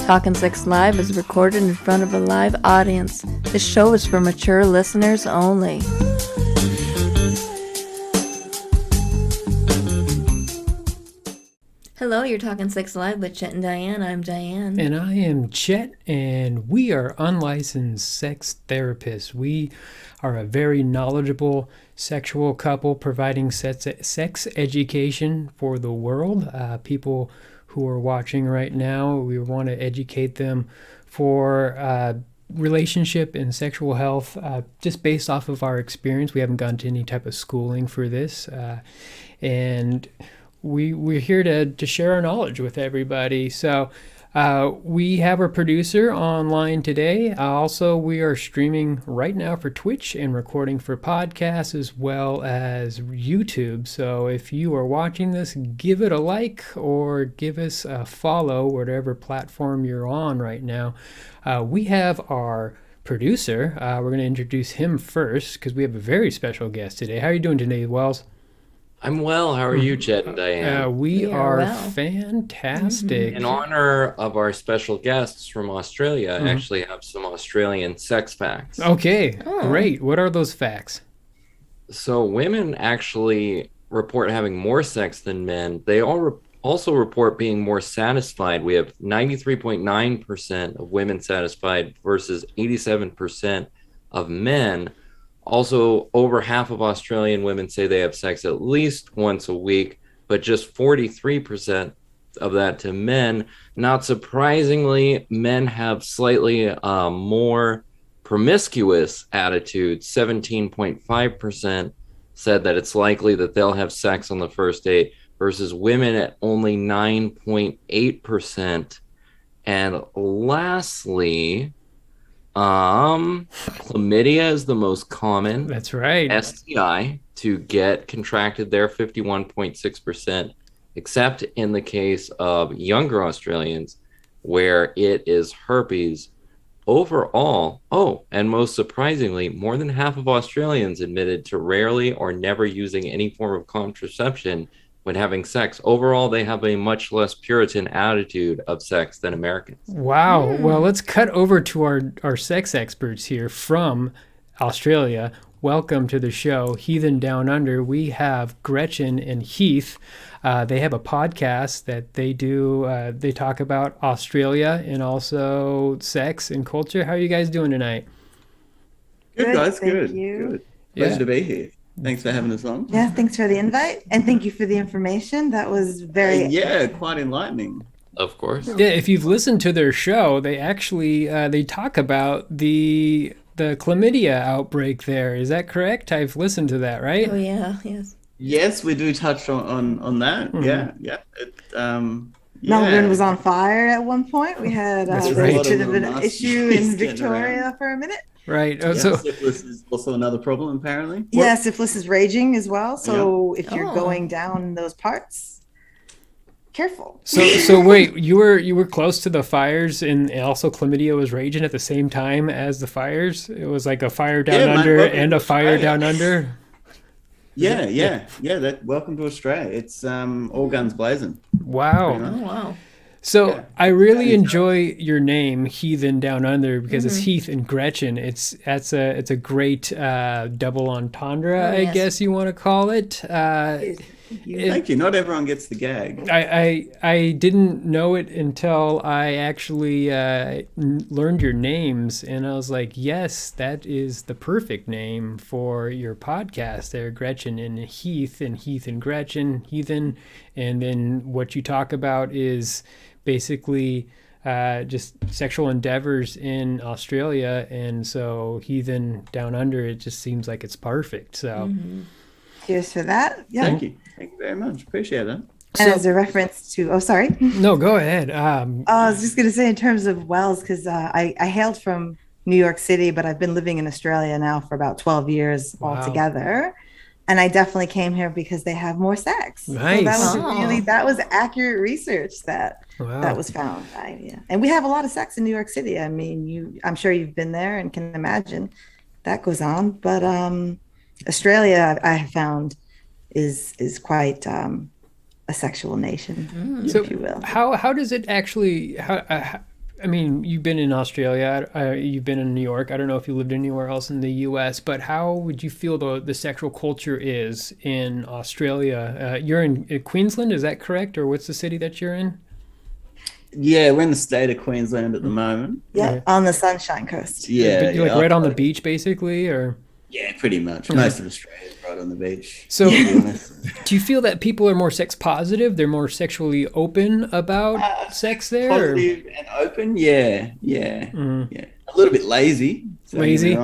Talkin' Sex Live is recorded in front of a live audience. This show is for mature listeners only. Hello, you're Talkin' Sex Live with Chet and Diane. I'm Diane. And I am Chet, and we are unlicensed sex therapists. We are a very knowledgeable sexual couple providing sex education for the world. People who are watching right now, we want to educate them for relationship and sexual health just based off of our experience. We haven't gone to any type of schooling for this. And we're here to share our knowledge with everybody. So we have our producer online today. Also, we are streaming right now for Twitch and recording for podcasts as well as YouTube. So if you are watching this, give it a like or give us a follow, whatever platform you're on right now. We have our producer. We're going to introduce him first because we have a very special guest today. How are you doing today, Wells? I'm well. How are you, Chet and Diane? We are well. fantastic. In honor of our special guests from Australia, I actually have some Australian sex facts. Okay, great. What are those facts? So women actually report having more sex than men. They all also report being more satisfied. We have 93.9% of women satisfied versus 87% of men. Also, over half of Australian women say they have sex at least once a week, but just 43% of that to men. Not surprisingly, men have slightly more promiscuous attitudes. 17.5% said that it's likely that they'll have sex on the first date versus women at only 9.8%. And lastly, chlamydia is the most common. That's right. STI to get contracted there, 51.6%, except in the case of younger Australians where it is herpes. Overall, and most surprisingly, more than half of Australians admitted to rarely or never using any form of contraception when having sex. Overall, they have a much less Puritan attitude of sex than Americans. Wow. Well, let's cut over to our sex experts here from Australia. Welcome to the show, Heathen Down Under. We have Gretchen and Heath. They have a podcast that they do. They talk about Australia and also sex and culture. How are you guys doing tonight? Good, guys. Good. Thank you. Good. Pleasure to be here. Thanks for having us on. Yeah, thanks for the invite, and thank you for the information. That was very Quite enlightening. Of course. Yeah, if you've listened to their show, they actually they talk about the chlamydia outbreak there. Is that correct? I've listened to that, right? Oh, yeah, yes. Yes, we do touch on that. Mhm. Yeah. Melbourne was on fire at one point. We had That's a right. bit of an Nasty issue things in getting Victoria around. for a minute. Right. So syphilis is also another problem, apparently. Yeah, syphilis is raging as well. So if you're Oh. going down those parts, careful. So wait, you were close to the fires, and also chlamydia was raging at the same time as the fires. It was like a fire down Yeah, man, under welcome and to a fire Australia. down under. Yeah. Welcome to Australia. It's all guns blazing. Wow. Oh, wow. So Yeah. I really Yeah. enjoy your name, Heathen Down Under, because it's Heath and Gretchen. It's a great double entendre, Oh, I yes. guess you want to call it. Thank you. Not everyone gets the gag. I didn't know it until I actually learned your names, and I was like, yes, that is the perfect name for your podcast there, Gretchen and Heath and Gretchen, Heathen. And then what you talk about is basically just sexual endeavors in Australia. And so Heathen Down Under, it just seems like it's perfect. So Cheers for that. Yeah. Thank you. Thank you very much. Appreciate that. And as a reference to, sorry. no, go ahead. I was just going to say in terms of wells, because I hailed from New York City, but I've been living in Australia now for about 12 years Wow. altogether. And I definitely came here because they have more sex. Nice. So that was Oh. that was accurate research that Wow. was found. And we have a lot of sex in New York City. I mean, I'm sure you've been there and can imagine that goes on. But Australia, I have found, is quite a sexual nation, So if you will. how does it actually I mean, you've been in Australia, you've been in New York. I don't know if you lived anywhere else in the U.S., but how would you feel the sexual culture is in Australia? You're in Queensland, is that correct? Or what's the city that you're in? Yeah, we're in the state of Queensland at the moment. Yeah, on the Sunshine Coast. Yeah, You're like right on the beach, basically, or? Yeah, pretty much. Most of Australia is right on the beach. So, to be honest. do you feel that people are more sex positive? They're more sexually open about sex there? Positive and open, yeah. A little bit lazy. Lazy?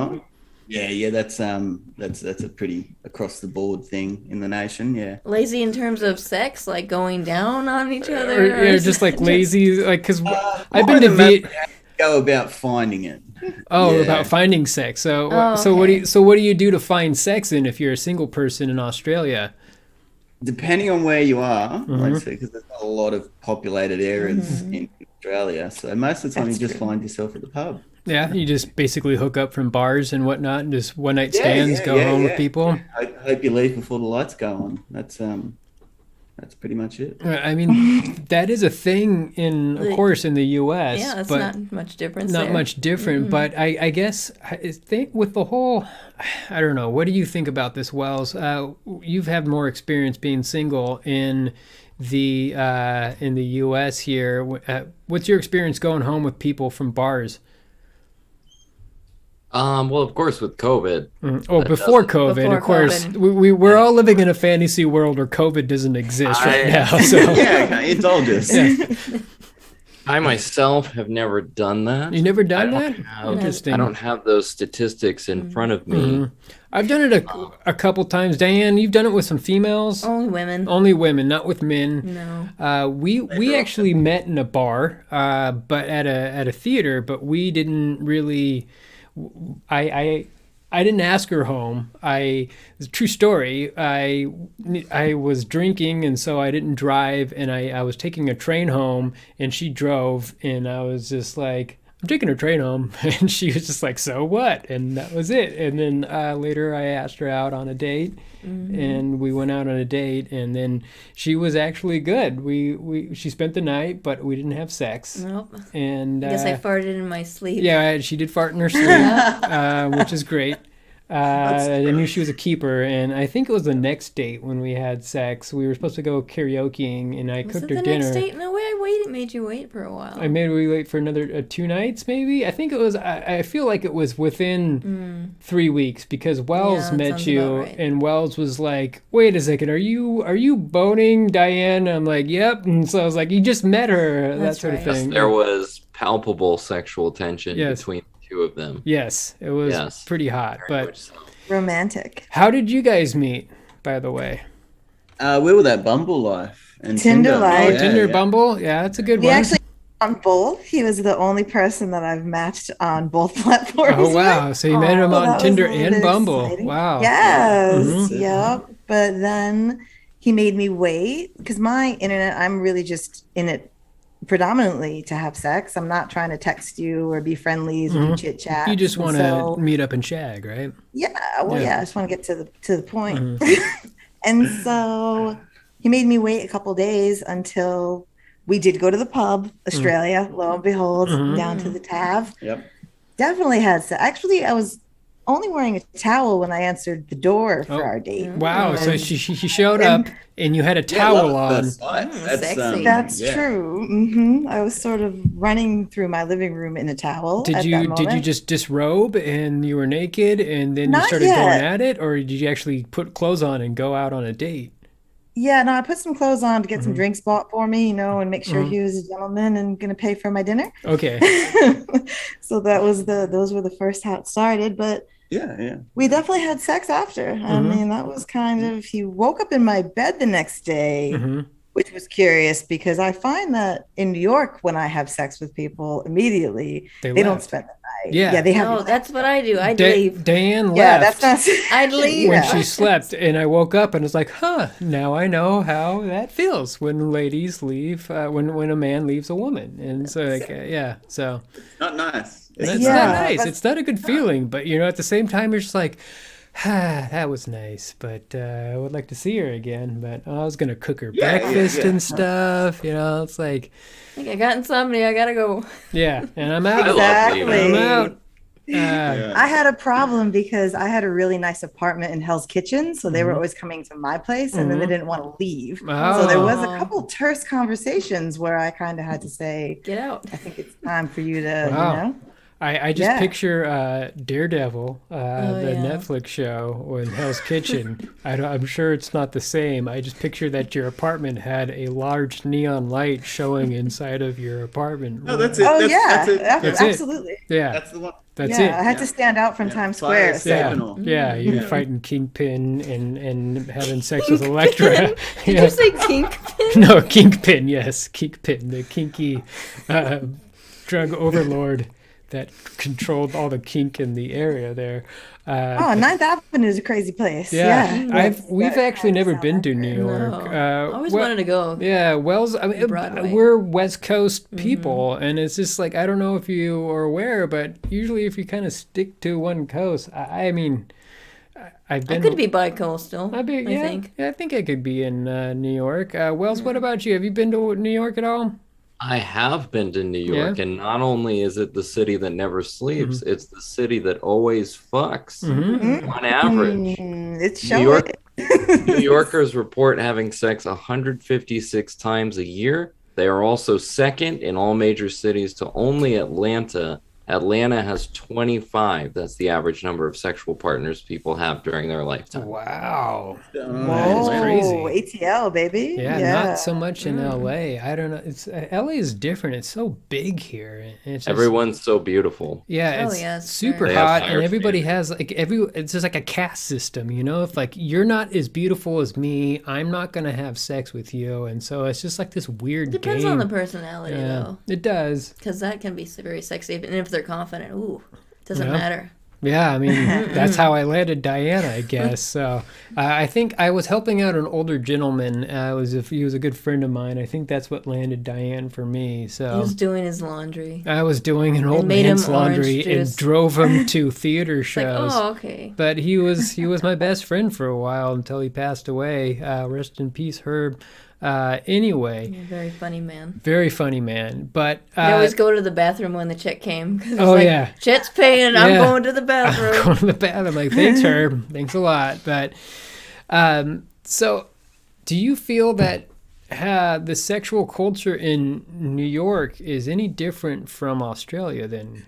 Yeah, that's a pretty across the board thing in the nation. Yeah. Lazy in terms of sex, like going down on each other? Or is just like it lazy, like, because I've been to Vietnam. Go about finding it. Oh, Yeah. about finding sex. So, Oh, what do you do to find sex then if you're a single person in Australia? Depending on where you are, let's say, because there's not a lot of populated areas in Australia. So most of the time That's you just true. find yourself at the pub. Yeah, you just basically hook up from bars and whatnot, and just one night stands, go home with people. I hope you leave before the lights go on. That's pretty much it. I mean, that is a thing of course, in the U.S. Yeah, it's but not much difference not there. much different. But I guess I think with the whole, I don't know. What do you think about this, Wells? You've had more experience being single in the U.S. here. What's your experience going home with people from bars? Well, of course, with COVID. Oh, before COVID, Before of course. COVID. We're all living in a fantasy world where COVID doesn't exist right now. So Yeah, okay, it's all just. I myself have never done that. you never done I that? don't have- Interesting. I don't have those statistics in front of me. I've done it a couple times. Diane, you've done it with some females. Only women. Only women, not with men. No. We actually met in a bar, but at a theater. But we didn't really. I didn't ask her home. It's a true story. I was drinking, and so I didn't drive, and I was taking a train home, and she drove, and I was just like, I'm taking a train home, and she was just like, so what? And that was it. And then later I asked her out on a date, and we went out on a date, and then she was actually good. She spent the night, but we didn't have sex. Nope. And I guess I farted in my sleep. yeah, she did fart in her sleep, which is great. I knew she was a keeper, and I think it was the next date when we had sex. We were supposed to go karaokeing, and I Was cooked it her the dinner. next date? No way. Made you wait for a while. I made we wait for another 2 nights, maybe. I think it was. I feel like it was within 3 weeks because Wells Yeah, that met sounds you, about right. and Wells was like, "Wait a second, are you boning Diane?" I'm like, "Yep." And so I was like, "You just met her," that That's sort of right. thing. There was palpable sexual tension Yes. between the two of them. Yes, it was Yes. pretty hot. Very But much so. Romantic. how did you guys meet, by the way? We were that Bumble Life and Tinder Life. Oh, Yeah, Tinder, yeah. Bumble, yeah, that's a good We one. actually on both. He was the only person that I've matched on both platforms. Oh wow! So you met him So on that was Tinder a little and bit Bumble. exciting. Wow. Yes. Mhm. Yep. But then he made me wait because my internet, I'm really just in it predominantly to have sex. I'm not trying to text you or be friendlies or do chit chat. You just want to meet up and shag, right? Yeah, well, Yeah. yeah, I just want to get to the point. And so he made me wait a couple days until we did go to the pub, Australia. Lo and behold, down to the Tav. Yep. Definitely had sex. Actually, I was only wearing a towel when I answered the door for Oh. our date. Wow. So And she showed up and you had a towel on. Sexy. that's yeah. true. I was sort of running through my living room in a towel. Did at you that did you moment. just disrobe and you were naked and then you Not started yet. going at it, or did you actually put clothes on and go out on a date? Yeah, no, I put some clothes on to get Mm-hmm. some drinks bought for me, and make sure he was a gentleman and going to pay for my dinner. Okay. So those were the first how it started, but Yeah. we definitely had sex after. I Mm-hmm. mean, that was kind of, he woke up in my bed the next day, Mhm. which was curious because I find that in New York, when I have sex with people immediately, They they don't left. spend the night. Yeah. They have. No, that's what I do. I'd Da- leave. Diane yeah, left. that's not. I'd leave. when Yeah. she slept, and I woke up and was like, "Huh! Now I know how that feels when ladies leave, when a man leaves a woman." And so, yeah, so Not nice. it's Yeah, not nice. but- It's not a good feeling, but at the same time, you're just like, That was nice, but I would like to see her again. But I was gonna cook her Yeah, breakfast yeah. and stuff. It's like, I think I got insomnia. I gotta go. yeah, and I'm out. I love leaving. I'm out. Yeah. I had a problem because I had a really nice apartment in Hell's Kitchen, so they were Mhm. always coming to my place, and then they didn't want to leave. So Oh. there was a couple terse conversations where I kind of had to say, Get out. I think it's time for you to, Wow. I just Yeah. picture Daredevil, the yeah. Netflix show, in Hell's Kitchen. I'm sure it's not the same. I just picture that your apartment had a large neon light showing inside of your apartment. No, that's it. Oh, That's it. That's it. absolutely. Yeah, That's the one. that's Yeah, I it. had to stand out from Yeah. Times Fire Square. escape So. and all. Yeah, you're fighting Kingpin and having sex with Elektra. Did Yeah. you say Kingpin? No, Kingpin, yes. Kingpin, the kinky drug overlord that controlled all the kink in the area there. Oh, Ninth Avenue is a crazy place. Yeah, Yeah. we've actually never sound been like to it. New York. I always well- wanted to go. Yeah, Wells. I mean, Broadway. we're West Coast people, and it's just like, I don't know if you are aware, but usually if you kind of stick to one coast, I mean, I've I been. could be bi-coastal, I think. Yeah, I think I could be in New York. Wells, what about you? Have you been to New York at all? I have been to New York, and not only is it the city that never sleeps, it's the city that always fucks on average. It's New showing. York, New Yorkers report having sex 156 times a year. They are also second in all major cities to only Atlanta. Atlanta has 25. That's the average number of sexual partners people have during their lifetime. Wow. Oh, That is crazy. Whoa, ATL, baby. Yeah, not so much in LA. I don't know. It's LA is different. It's so big here. It's just, Everyone's so beautiful. yeah, Oh, it's yeah, it's super They have hot, higher and everybody has like it's just like a caste system, If like you're not as beautiful as me, I'm not gonna have sex with you, and so it's just like this weird Depends game. on the personality, though. It does. Because that can be very sexy. And if they're confident, doesn't Yeah. matter. Yeah, I mean, that's how I landed Diane, I guess. So I think I was helping out an older gentleman. He was a good friend of mine. I think that's what landed Diane for me. He So was doing his laundry. I was doing an old made him man's orange laundry and juice. drove him to theater It's like, shows. oh, okay. But he was my best friend for a while until he passed away. Rest in peace, Herb. Anyway, You're a very funny man. very funny man. But I always go to the bathroom when the check came. 'Cause it's Oh, like, yeah. Chet's paying. I'm Yeah. going to the bathroom. I'm going to the bathroom. I'm like, thanks, Herb. Thanks a lot. But so, do you feel that the sexual culture in New York is any different from Australia then?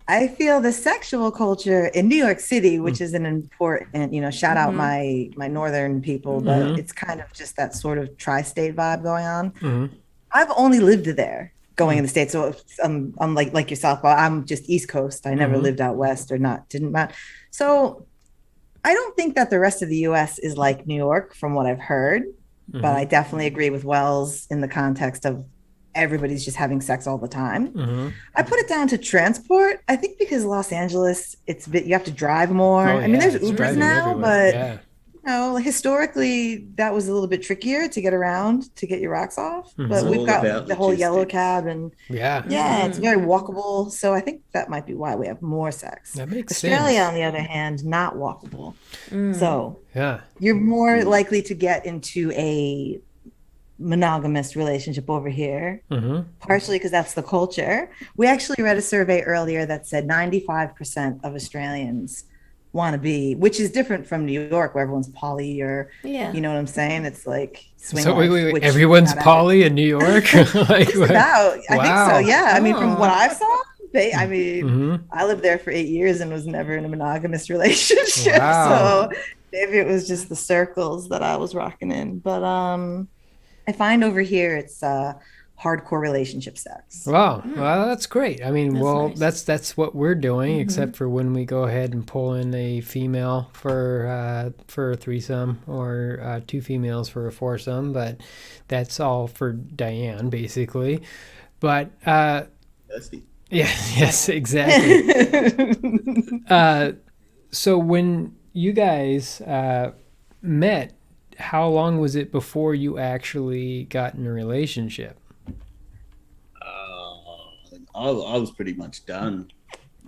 I feel the sexual culture in New York City, which is an important, shout out my northern people, but it's kind of just that sort of tri-state vibe going on. I've only lived there going in the States. So I'm like yourself, but I'm just East Coast. I never lived out West didn't matter. So I don't think that the rest of the US is like New York from what I've heard, but I definitely agree with Wells in the context of everybody's just having sex all the time. I put it down to transport. I think because Los Angeles, you have to drive more. Oh, I mean, yeah, there's it's Ubers driving now, everywhere. but Yeah. historically that was a little bit trickier to get around to get your rocks off. But It's we've all got about the whole yellow logistics. cab, and Yeah. it's very walkable. So I think that might be why we have more sex. That makes Australia, sense. on the other hand, not walkable. So Yeah. you're more likely to get into a monogamous relationship over here, partially because that's the culture. We actually read a survey earlier that said 95% of Australians want to be, which is different from New York where everyone's poly, or Yeah. you know what I'm saying? It's like swing So life, wait. which Everyone's not poly in New York? Like, just about. I think Wow. so. Yeah. I mean, from what Oh. I saw, I mean, I lived there for 8 years and was never in a monogamous relationship. Wow. So maybe it was just the circles that I was rocking in. But I find over here it's hardcore relationship sex. Wow, well, that's great. I mean, That's nice. that's what we're doing, except for when we go ahead and pull in a female for a threesome, or two females for a foursome. But that's all for Diane, basically. But Thirsty. yeah, yes, exactly. So when you guys met, how long was it before you actually got in a relationship? I was pretty much done.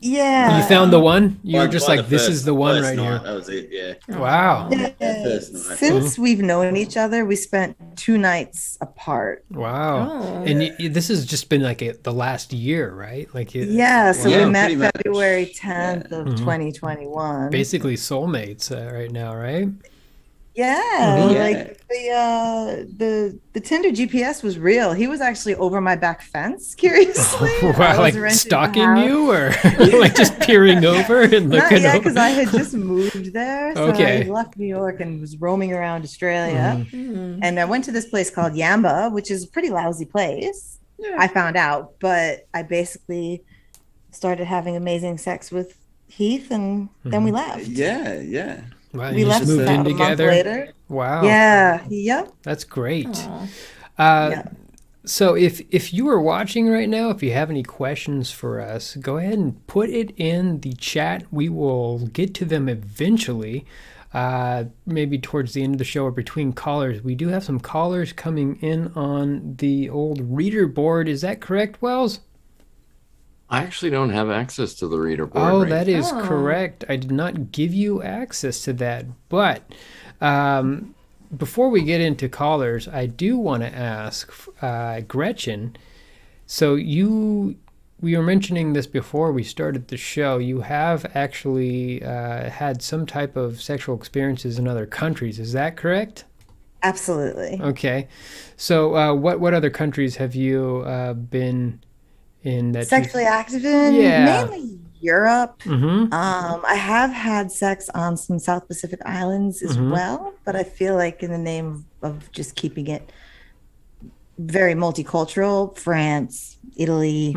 Yeah. You found the one? You were just By like, the this first- is the one first right night, here. That was it. Yeah. Wow. Yeah. First night. Since we've known each other, we spent 2 nights apart. Wow. Oh. And this has just been like the last year, right? Like Yeah, so Yeah, we met pretty much. February 10th of 2021. basically soulmates right now, right? Yeah, Yeah. like the Tinder GPS was real. He was actually over my back fence, curiously. I Wow, was like renting a stalking house. you or like just peering over and Not looking yet, over? because I had just moved there. So Okay. I left New York and was roaming around Australia. Mm. And I went to this place called Yamba, which is a pretty lousy place. Yeah. I found out, but I basically started having amazing sex with Heath, and then we left. Yeah. Wow, We you just left moved in about a month together. later. Wow. Yeah. Yep. That's great. Aw. Yeah. So if you are watching right now, if you have any questions for us, go ahead and put it in the chat. We will get to them eventually, maybe towards the end of the show or between callers. We do have some callers coming in on the old reader board. Is that correct, Wells? I actually don't have access to the reader board. Oh, right that is Oh. correct. I did not give you access to that. But before we get into callers, I do want to ask Gretchen. So we were mentioning this before we started the show. You have actually had some type of sexual experiences in other countries. Is that correct? Absolutely. Okay. So what other countries have you been in that Sexually active in Yeah. mainly Europe. Mm-hmm. I have had sex on some South Pacific islands as well, but I feel like in the name of just keeping it very multicultural, France, Italy,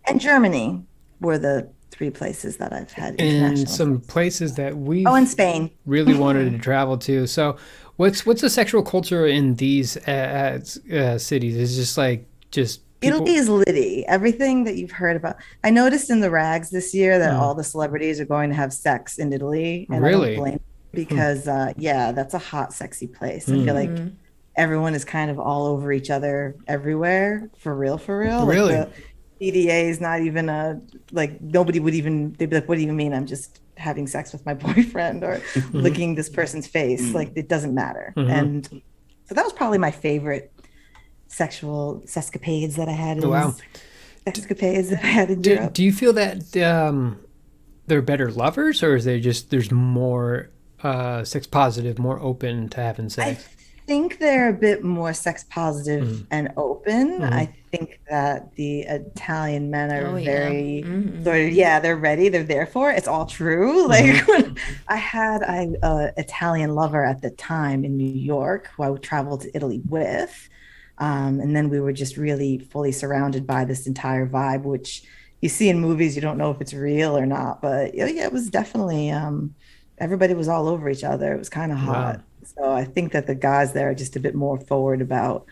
and Germany were the 3 places that I've had And international some sex. places that we Oh, and Spain. really wanted to travel to. So what's the sexual culture in these cities? Is just like just people. Italy is litty. Everything that you've heard about. I noticed in the rags this year that all the celebrities are going to have sex in Italy. And Really? I don't blame them because, that's a hot, sexy place. I feel like everyone is kind of all over each other everywhere. For real, for real. Really? Like the PDA is not even nobody would even, they'd be like, what do you mean? I'm just having sex with my boyfriend or licking this person's face. Like, it doesn't matter. And so that was probably my favorite sexual sescapades that I had in Wow. escapades that I had in Europe. Do you feel that they're better lovers, or is they just there's more sex positive, more open to having I sex? think they're a bit more sex positive and open. I think that the Italian men are Oh, yeah. very they're ready, they're there for it. It's all true. Like when I had an Italian lover at the time in New York who I would travel to Italy with. And then we were just really fully surrounded by this entire vibe, which you see in movies. You don't know if it's real or not, but yeah, it was definitely, everybody was all over each other. It was kind of hot. So I think that the guys there are just a bit more forward about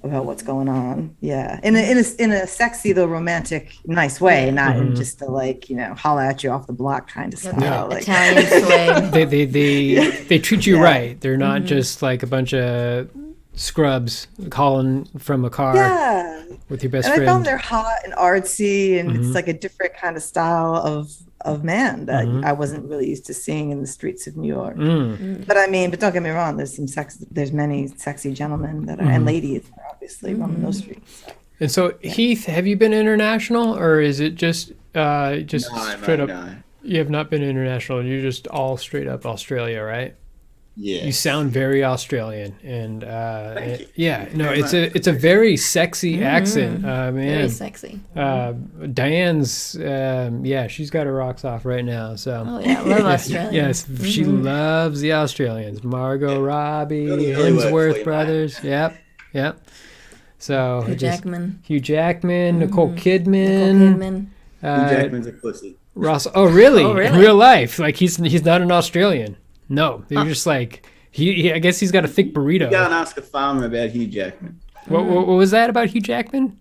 what's going on. Yeah. In a sexy, though romantic, nice way, not in just a holla at you off the block kind of style. Yeah. Like, Italian swing. They treat you Yeah. right. They're not just like a bunch of scrubs calling from a car yeah. with your best And I friend. found they're hot and artsy, and it's like a different kind of style of man that I wasn't really used to seeing in the streets of New York. But don't get me wrong, there's many sexy gentlemen that are and ladies that are obviously roaming those streets. So. And so, Heath, have you been international, or is it just No, straight up? no. You have not been international. You're just all straight up Australia, right? Yeah. You sound very Australian, and Thank you. yeah, no, Thank you it's a very sexy accent, Very man. sexy. Diane's, she's got her rocks off right now. So, Oh, yeah. I love Australia. yes, she loves the Australians. Margot Robbie, Really work for Hemsworth you, brothers. Yep. So Hugh just Jackman. Hugh Jackman, Nicole Nicole Kidman, Kidman. Hugh Jackman's a pussy. Ross. Oh, really? Oh, really? In real life, like he's not an Australian. No, they're just like he. I guess he's got a thick burrito. Go and ask a farmer about Hugh Jackman. What was that about Hugh Jackman?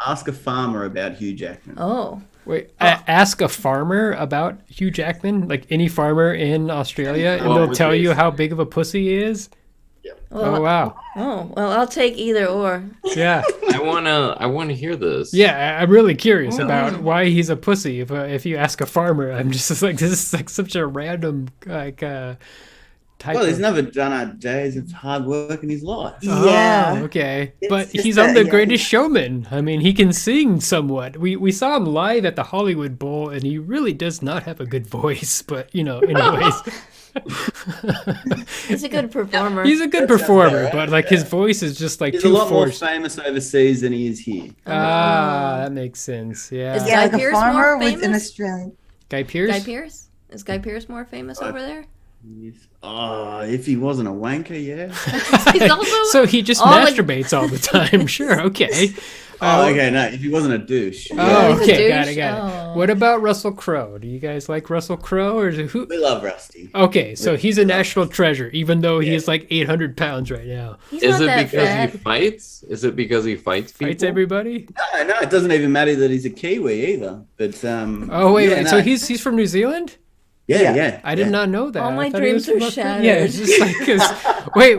Ask a farmer about Hugh Jackman. Oh. Wait, ask a farmer about Hugh Jackman, like any farmer in Australia, and What they'll was tell you this? how big of a pussy he is. Well, Oh wow. Oh, well, I'll take either or. Yeah. I wanna hear this. Yeah, I'm really curious about why he's a pussy. If you ask a farmer, I'm just like, this is like such a random like type. Well, he's of... never done a day's of hard work in his life. Yeah. Oh, okay. It's But just he's on that, The yeah. Greatest Showman. I mean, he can sing somewhat. We saw him live at the Hollywood Bowl, and he really does not have a good voice. But anyways. He's a good performer. He's a good That sounds performer, alright, but like his voice is just like He's too a lot more forced. famous overseas than he is here. That makes sense. Yeah. Is Yeah, Guy like a Pearce more farmer with an famous? Australian. Guy Pearce? Guy Pearce? Is Guy Pearce more famous over there? Oh, if he wasn't a wanker, yeah. He's also So he just all the- masturbates all the time. Sure, okay. Oh, okay, no, if he wasn't a douche. Oh, he's a okay, got it, douche? got it. Oh. What about Russell Crowe? Do you guys like Russell Crowe, or is it who? We love Rusty. Okay, so he's a national treasure, even though he is like 800 pounds right now. he's Is not it that because fat. he fights? Is it because he fights people? Fights everybody. No, it doesn't even matter that he's a Kiwi either. But Oh wait, yeah, wait. no. So he's from New Zealand? yeah. I did not know that. All my I thought he was dreams from are Australia. shattered. Yeah, it's just like 'cause- wait.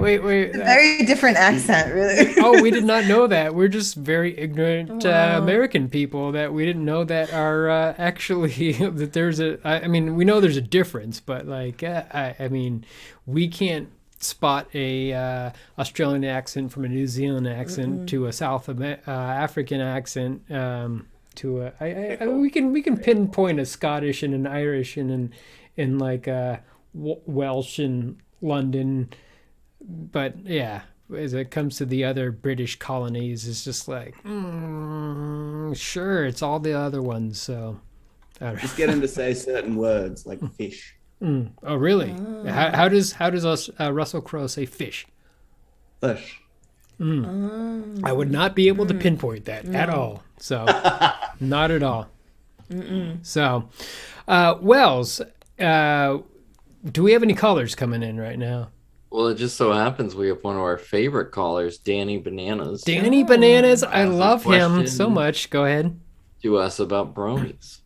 Very different accent, really. Oh, we did not know that. We're just very ignorant Wow. American people that we didn't know that are actually that there's a. I mean, we know there's a difference, but like I mean, we can't spot a Australian accent from a New Zealand accent to a South African accent. To we can pinpoint a Scottish and an Irish and like Welsh and London, but yeah, as it comes to the other British colonies, it's just like sure, it's all the other ones. So I don't know. Just get him to say certain words like fish. Oh really? How does Russell Crowe say fish? Fish. I would not be able to pinpoint that at all. So, not at all. So, Wells, do we have any callers coming in right now? Well, it just so happens we have one of our favorite callers, Danny Bananas, Danny Bananas, I That's a love him question. so much. Go ahead. to us about bronies.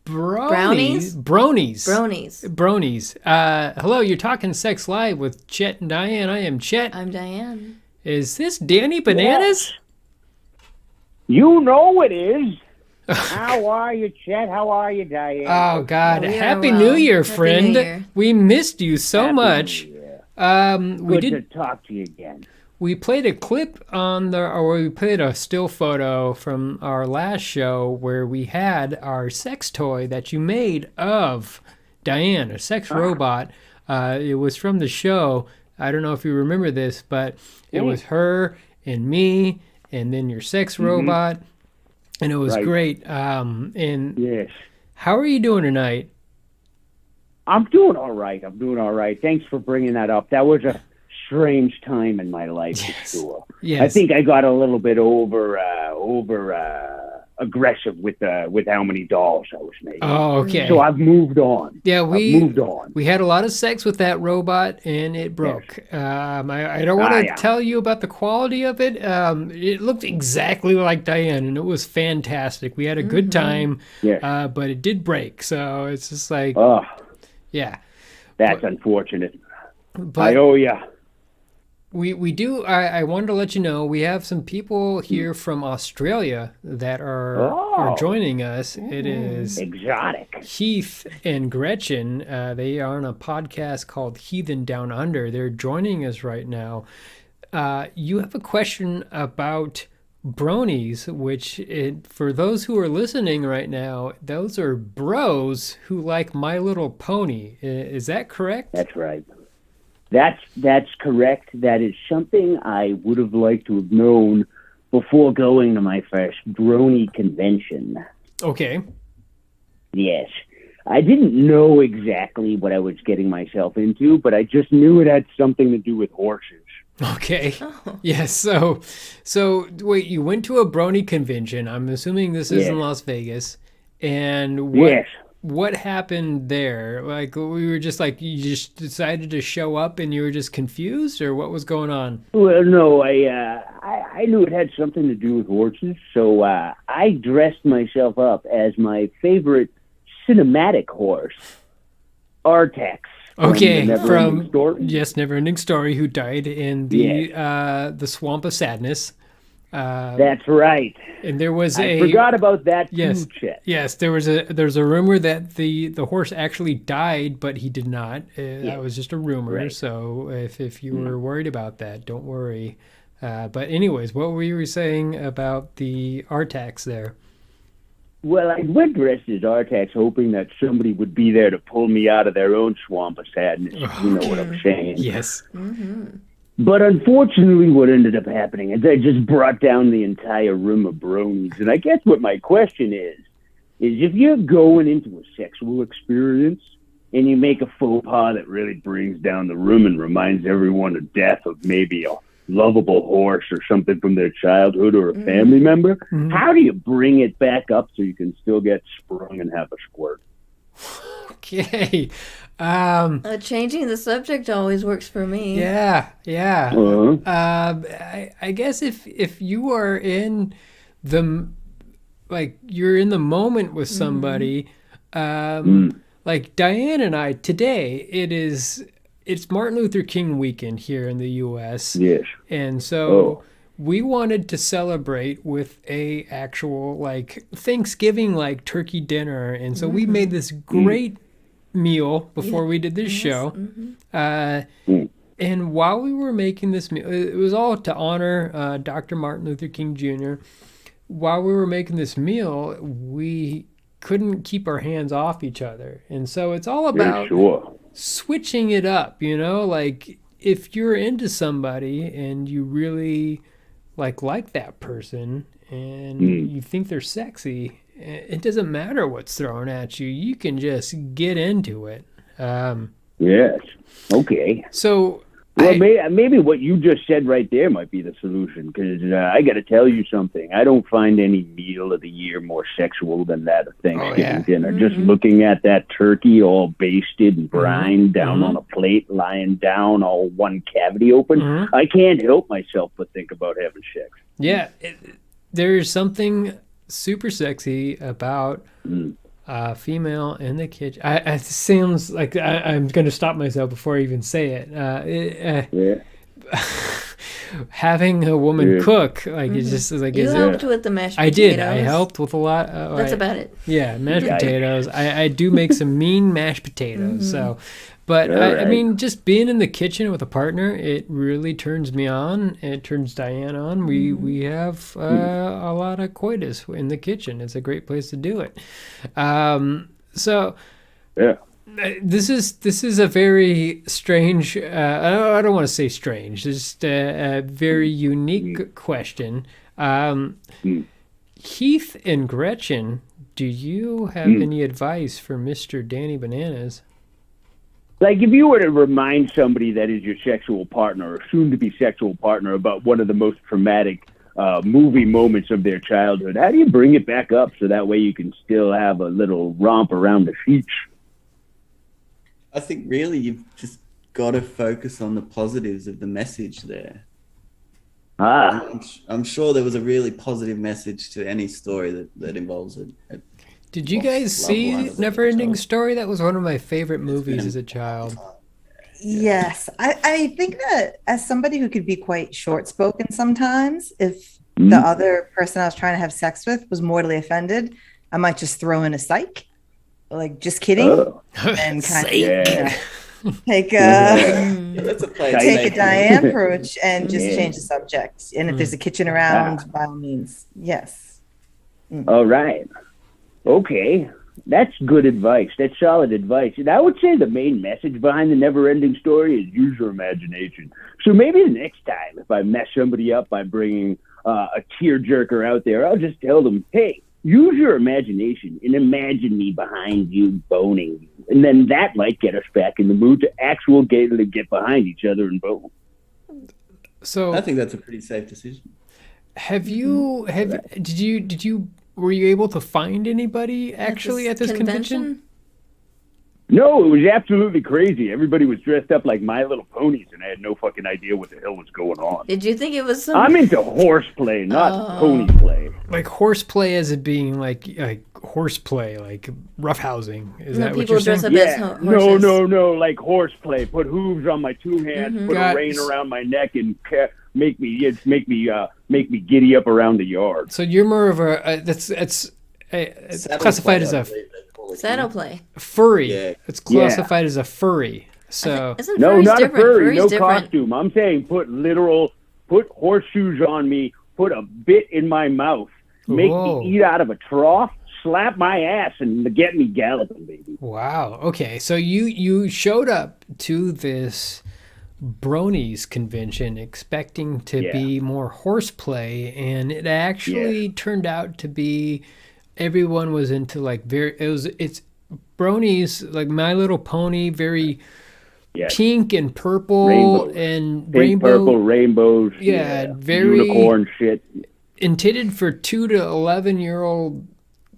Bronies? Brownies? Bronies. Bronies. Bronies. Hello, you're talking Sex Live with Chet and Diane. I am Chet. I'm Diane. Is this Danny Bananas? You know it is. How are you, Chet? How are you, Diane? Oh God! Oh, we are Happy well. New Year, Happy friend. New Year. We missed you so Happy much. New Year. We Good did. to talk to you again. We played a clip or we played a still photo from our last show where we had our sex toy that you made of Diane, a sex robot. It was from the show. I don't know if you remember this, but it was her and me, and then your sex robot, and it was Right. great. And Yes. how are you doing tonight? I'm doing all right. Thanks for bringing that up. That was a strange time in my life, for sure. Yes. I think I got a little bit over aggressive with how many dolls I was making. Oh, okay. So I've moved on. Yeah, I've moved on. We had a lot of sex with that robot, and it broke. I don't want to yeah. tell you about the quality of it. It looked exactly like Diane, and it was fantastic. We had a good time, Yes. but it did break. So it's just like, Oh, yeah. that's unfortunate. I But owe you. we do. I wanted to let you know we have some people here from Australia that are joining us. It is Exotic. Heath and Gretchen, they are on a podcast called Heathen Down Under. They're joining us right now. You have a question about bronies, which for those who are listening right now, those are bros who like My Little Pony. Is that correct? That's right. That's correct. That is something I would have liked to have known before going to my first brony convention. Okay. Yes. I didn't know exactly what I was getting myself into, but I just knew it had something to do with horses. Okay. Yes. So wait, you went to a brony convention. I'm assuming this is in Yes. Las Vegas. And Yes. what happened there? Like we were just like you just decided to show up and you were just confused, or what was going on? Well, no, I knew it had something to do with horses, so I dressed myself up as my favorite cinematic horse, Artax. Okay, Never from Ending Story? yes, Neverending Story, who died in the Swamp of Sadness. That's right. And there was I forgot about that yes, too, Chet. yes. There's a rumor that the horse actually died, but he did not. That was just a rumor. Right. So if you were worried about that, don't worry. But anyways, what were you saying about the Artax there? Well, I went dressed as Artax hoping that somebody would be there to pull me out of their own swamp of sadness. You know what I'm saying? Yes. But unfortunately, what ended up happening is I just brought down the entire room of bronies. And I guess what my question is if you're going into a sexual experience and you make a faux pas that really brings down the room and reminds everyone of death of maybe a lovable horse or something from their childhood or a family member, how do you bring it back up so you can still get sprung and have a squirt? Okay. Changing the subject always works for me. Yeah. Uh-huh. I guess if you are in you're in the moment with somebody, like Diane and I today, it's Martin Luther King weekend here in the U.S. Yes. And so we wanted to celebrate with a actual Thanksgiving turkey dinner, and so we made this great meal before we did this show. And while we were making this meal, it was all to honor Dr. Martin Luther King Jr. While we were making this meal, we couldn't keep our hands off each other. And so it's all about switching it up, if you're into somebody and you really like that person and you think they're sexy, it doesn't matter what's thrown at you. You can just get into it. Yes. Okay. So, maybe what you just said right there might be the solution, because I got to tell you something. I don't find any meal of the year more sexual than that of Thanksgiving dinner. Just looking at that turkey all basted and brined down on a plate, lying down, all one cavity open. I can't help myself but think about having sex. Yeah. There's something super sexy about female in the kitchen. It sounds like I'm going to stop myself before I even say it. Having a woman cook, it's just You helped with the mashed potatoes. I did. I helped with a lot. That's about it. Yeah, mashed potatoes. I do make some mean mashed potatoes. So, but I mean, just being in the kitchen with a partner, it really turns me on. It turns Diane on. We have a lot of coitus in the kitchen. It's a great place to do it. This is a very strange. I don't want to say strange. Just a very unique question. Heath and Gretchen, do you have any advice for Mr. Danny Bananas? If you were to remind somebody that is your sexual partner or soon-to-be sexual partner about one of the most traumatic movie moments of their childhood, how do you bring it back up so that way you can still have a little romp around the sheets? I think really you've just got to focus on the positives of the message there. I'm sure there was a really positive message to any story that involves it. Did you guys see Neverending Story? That was one of my favorite movies as a child. Yes. I think that as somebody who could be quite short-spoken sometimes, if the other person I was trying to have sex with was mortally offended, I might just throw in a psych. Just kidding. And kind of take a Diane approach and just change the subject. And if there's a kitchen around, by all means, yes. All right. Okay. That's good advice. That's solid advice. And I would say the main message behind the Never-Ending Story is use your imagination. So maybe the next time, if I mess somebody up by bringing a tearjerker out there, I'll just tell them, hey, use your imagination and imagine me behind you boning you. And then that might get us back in the mood to actually get behind each other and bone. So I think that's a pretty safe decision. Were you able to find anybody actually at this convention? No, it was absolutely crazy. Everybody was dressed up like My Little Ponies, and I had no fucking idea what the hell was going on. Did you think it was I'm into horseplay, not pony play. Like horseplay as it being like horseplay, like roughhousing. Is No, that what people you're dress saying? up as horses. No, like horseplay. Put hooves on my 2 hands, put a rein around my neck, and make me giddy up around the yard. So you're more of a it's classified as a Saddle play. furry. Yeah. It's classified as a furry. So Isn't No, furry's not different? a furry, Furry's no different. costume. I'm saying put horseshoes on me, put a bit in my mouth, make Whoa. me eat out of a trough, slap my ass, and get me galloping, baby. wow. Okay. So you showed up to this Bronies convention expecting to be more horseplay, and it actually turned out to be everyone was into like it's Bronies, like My Little Pony, very pink and purple Rainbows. and Pink, purple, rainbows. very unicorn shit. intended for 2 to 11-year-old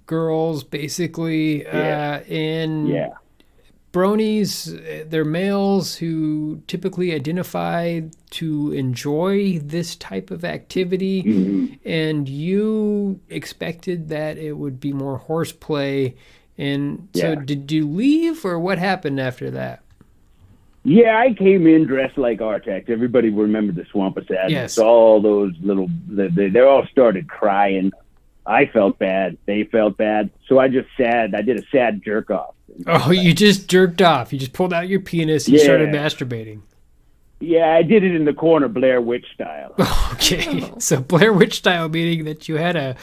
girls, basically. And Bronies, they're males who typically identify to enjoy this type of activity, and you expected that it would be more horseplay. And so did you leave, or what happened after that? Yeah, I came in dressed like Artax. Everybody remembered the Swamp of Sadness. Yes. All those little, they all started crying. I felt bad. They felt bad. So I did a sad jerk off. Oh, you just jerked off. You just pulled out your penis and started masturbating. Yeah, I did it in the corner, Blair Witch style. Okay. So Blair Witch style, meaning that you had a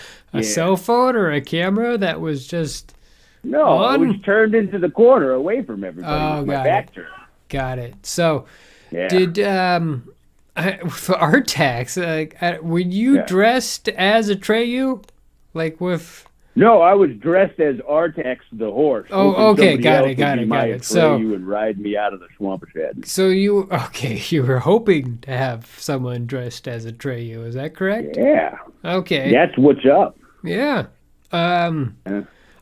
cell phone or a camera that was just... No, I was turned into the corner away from everybody with my back turned. Got it. So did... for our tax, were you dressed as Atreyu? Like with... No, I was dressed as Artax the horse. Oh, okay, got it. So you would ride me out of the Swamp of Sadness. So you were hoping to have someone dressed as Atreyu, is that correct? Yeah. Okay. That's what's up. Yeah.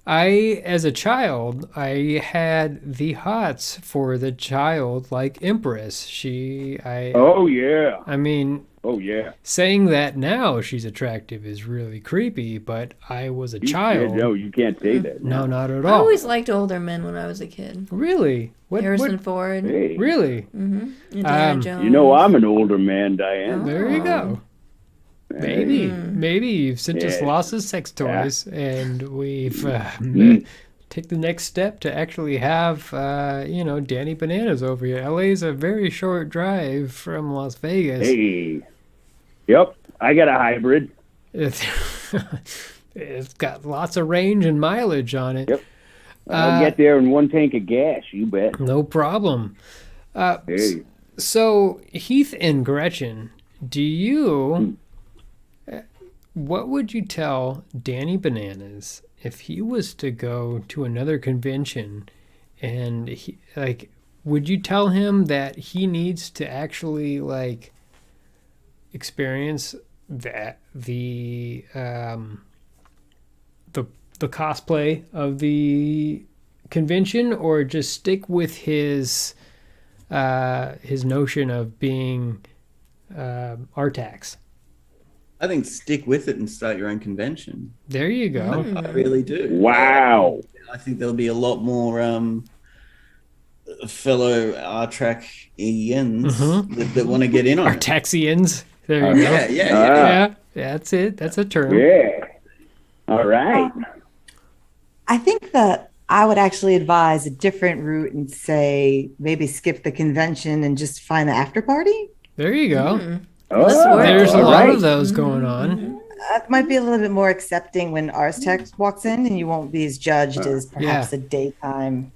I, as a child, I had the hots for the childlike empress. Oh, yeah. I mean... Oh, yeah. Saying that now she's attractive is really creepy, but I was a child. No, you can't say that. No, not at I all. always liked older men when I was a kid. Really? Harrison Ford. Hey. Really? Mm-hmm. Indiana Jones. You know I'm an older man, Diane. There you go. Maybe you've sent us lots of sex toys, and we've take the next step to actually have, Danny Bananas over here. LA's a very short drive from Las Vegas. Hey. Yep, I got a hybrid. It's got lots of range and mileage on it. Yep. I'll get there in 1 tank of gas, you bet. No problem. Hey. So, Heath and Gretchen, what would you tell Danny Bananas if he was to go to another convention, and would you tell him that he needs to actually experience that the cosplay of the convention, or just stick with his notion of being Artax? I think stick with it and start your own convention. There you go. I really do. Wow. I think there'll be a lot more fellow Artrakians that want to get in on it. Artaxians. There you go. Yeah. That's it. That's a term. Yeah. All right. I think that I would actually advise a different route and say maybe skip the convention and just find the after party. There you go. Mm-hmm. There's a lot of those going on. That might be a little bit more accepting when Artax walks in, and you won't be as judged as perhaps a daytime,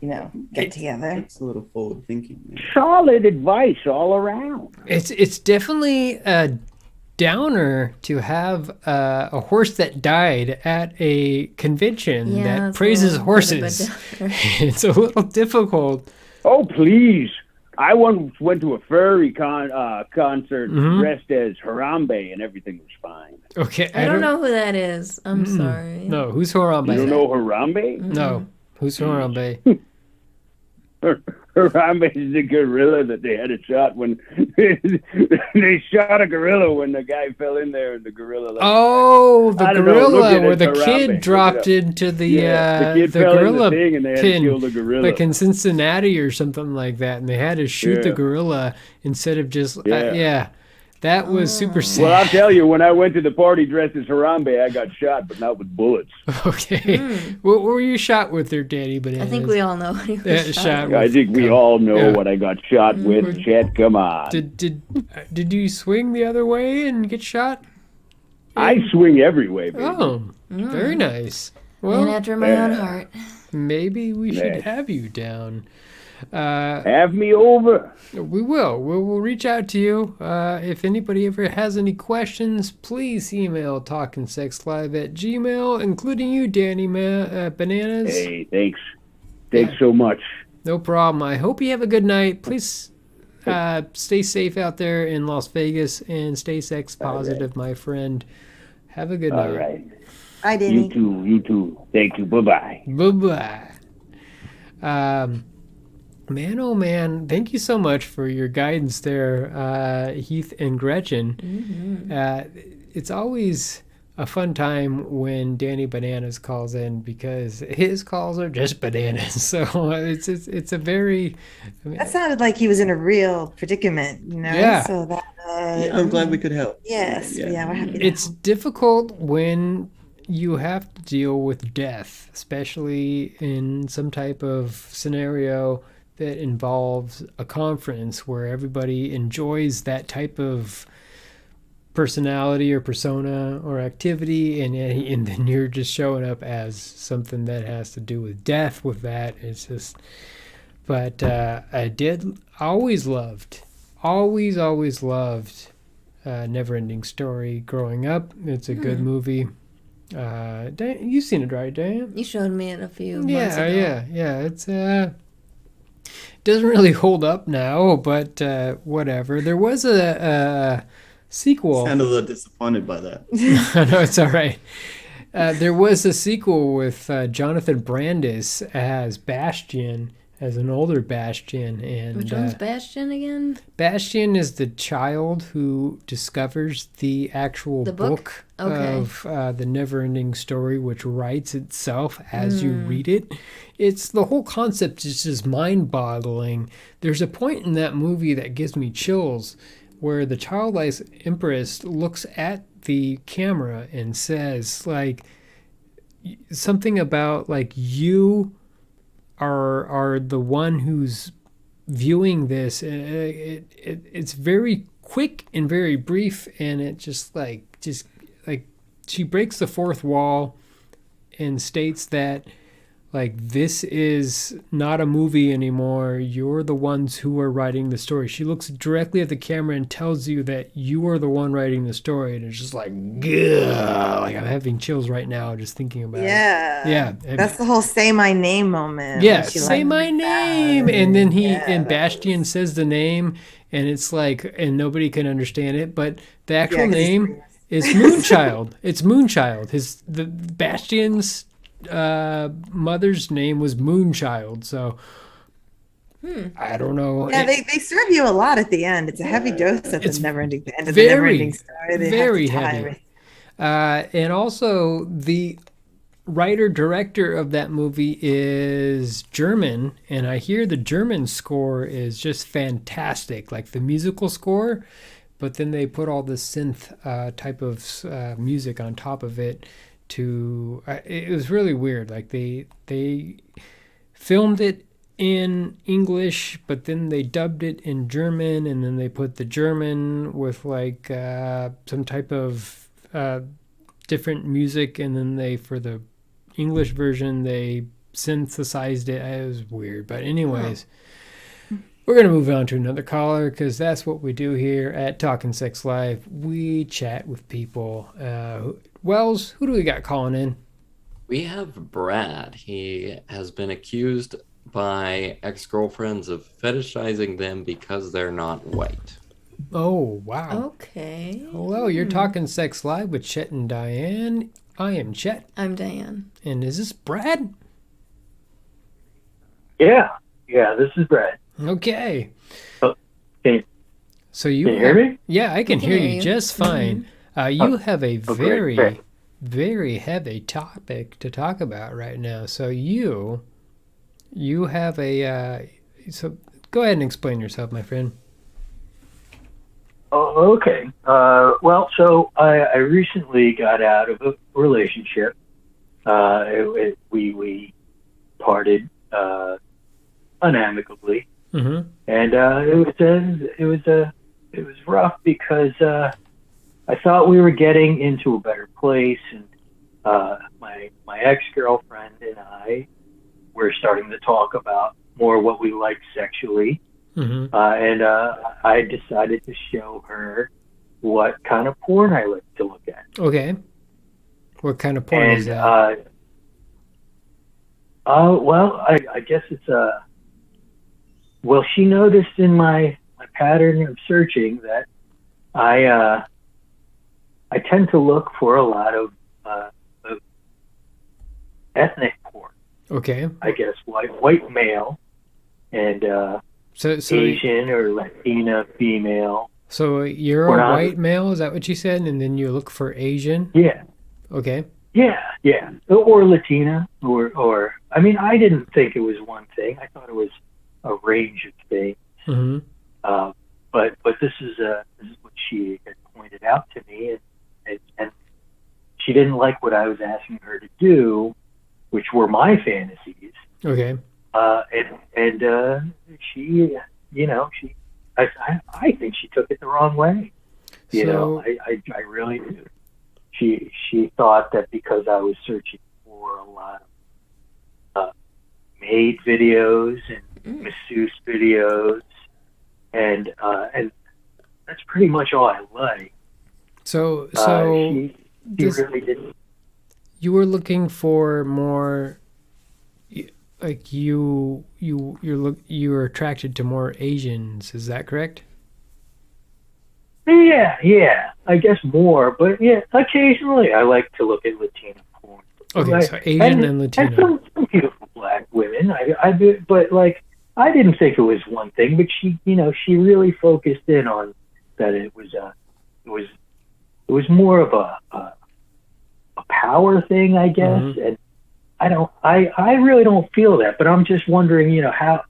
get together. It's a little forward thinking. Man. Solid advice all around. It's definitely a downer to have a horse that died at a convention that praises horses. It's a little difficult. Oh, please. I once went to a furry concert dressed as Harambe, and everything was fine. Okay, I don't know who that is. I'm sorry. No, who's Harambe? You don't know Harambe? No, who's Harambe? Harambe is the gorilla that they had a shot when they shot a gorilla when the guy fell in there and the gorilla. Oh, the gorilla where the Harambe. kid dropped into the kid fell gorilla in the thing and they had pin, to kill the gorilla. like in Cincinnati or something like that, and they had to shoot the gorilla instead of just That was super sad. Well, I'll tell you, when I went to the party dressed as Harambe, I got shot, but not with bullets. Okay. What were you shot with there, Danny? I think we all know what he was shot with. I think we all know what I got shot with. Chet, come on. Did you swing the other way and get shot? I swing every way, baby. Oh, very nice. Well, and after my own heart. Maybe we should have you down. Have me over. We will. We'll reach out to you. If anybody ever has any questions, please email talkinsexlive@gmail.com, including you, Danny Bananas. Hey, thanks. Thanks so much. No problem. I hope you have a good night. Please stay safe out there in Las Vegas and stay sex positive, my friend. Have a good night. All right. Bye, Danny. You too. Thank you. Bye-bye. Bye-bye. Man, oh man, thank you so much for your guidance there, Heath and Gretchen. It's always a fun time when Danny Bananas calls in because his calls are just bananas. So it's a very... That sounded like he was in a real predicament, you know? Yeah. So that, I'm glad we could help. Yes. Yeah, we're happy to It's help. difficult when you have to deal with death, especially in some type of scenario that involves a conference where everybody enjoys that type of personality or persona or activity, and then you're just showing up as something that has to do with death with that. It's just, but I always loved Neverending Story growing up. It's a good movie. Diane, you've seen it, right, Diane? You showed me it a few months ago. Yeah. It's doesn't really hold up now, but whatever. There was a sequel. Sound a little disappointed by that. No, it's all right. There was a sequel with Jonathan Brandis as Bastian, as an older Bastian. And Which one's Bastian again? Bastian is the child who discovers the actual book of the Neverending Story, which writes itself as you read it. It's the whole concept is just mind-boggling. There's a point in that movie that gives me chills where the childlike empress looks at the camera and says, like, something about, like, you are the one who's viewing this. It's very quick and very brief, and it just like she breaks the fourth wall and states that, like, this is not a movie anymore. You're the ones who are writing the story. She looks directly at the camera and tells you that you are the one writing the story. And it's just like, gah, like I'm having chills right now just thinking about it. Yeah. That's the whole say my name moment. Yeah, say my name. And then and Bastian says the name, and it's like, and nobody can understand it, but the actual name is Moonchild. It's Moonchild. The Bastian's mother's name was Moonchild, so I don't know. Yeah, they serve you a lot at the end. It's a heavy dose at the never-ending end of the very, never-ending story. They very have to tie heavy. everything. And also the writer-director of that movie is German, and I hear the German score is just fantastic, like the musical score, but then they put all this synth type of music on top of it. It was really weird. Like they filmed it in English, but then they dubbed it in German, and then they put the German with like some type of different music, and then for the English version they synthesized it. It was weird, but anyways. We're going to move on to another caller because that's what we do here at Talkin' Sex Live. We chat with people. Wells, who do we got calling in? We have Brad. He has been accused by ex-girlfriends of fetishizing them because they're not white. Oh, wow. Okay. Hello, you're Talkin' Sex Live with Chet and Diane. I am Chet. I'm Diane. And is this Brad? Yeah, Yeah, this is Brad. Okay. Oh, can So you you hear me? Yeah, I can hear you just fine. You have a very, great. very heavy topic to talk about right now. So you have a so go ahead and explain yourself, my friend. Oh, okay. Well, so I recently got out of a relationship. We parted unamicably, Mm-hmm. and it was rough because I thought we were getting into a better place, and my ex-girlfriend and I were starting to talk about more what we liked sexually. Mm-hmm. And I decided to show her what kind of porn I like to look at. Okay. What kind of porn is that? Well, I guess it's well, she noticed in my pattern of searching that I tend to look for a lot of ethnic porn. Okay. I guess white male and So Asian or Latina female. So you're a white male, is that what you said? And then you look for Asian? Yeah. Okay. Yeah. Or Latina, or I mean, I didn't think it was one thing. I thought it was a range of things. Mm-hmm. But this is what she had pointed out to me, and she didn't like what I was asking her to do, which were my fantasies. Okay. And she, I think she took it the wrong way. I really do. She thought that because I was searching for a lot of maid videos and masseuse videos, and that's pretty much all I like. So she really didn't. You were looking for more, like you were attracted to more Asians. Is that correct? Yeah, I guess more, but yeah, occasionally I like to look at Latino porn. Okay, so Asian and Latino. And some beautiful black women. I do, but like I didn't think it was one thing, but she really focused in on that it was more of a power thing, I guess. Mm-hmm. And I really don't feel that, but I'm just wondering, how.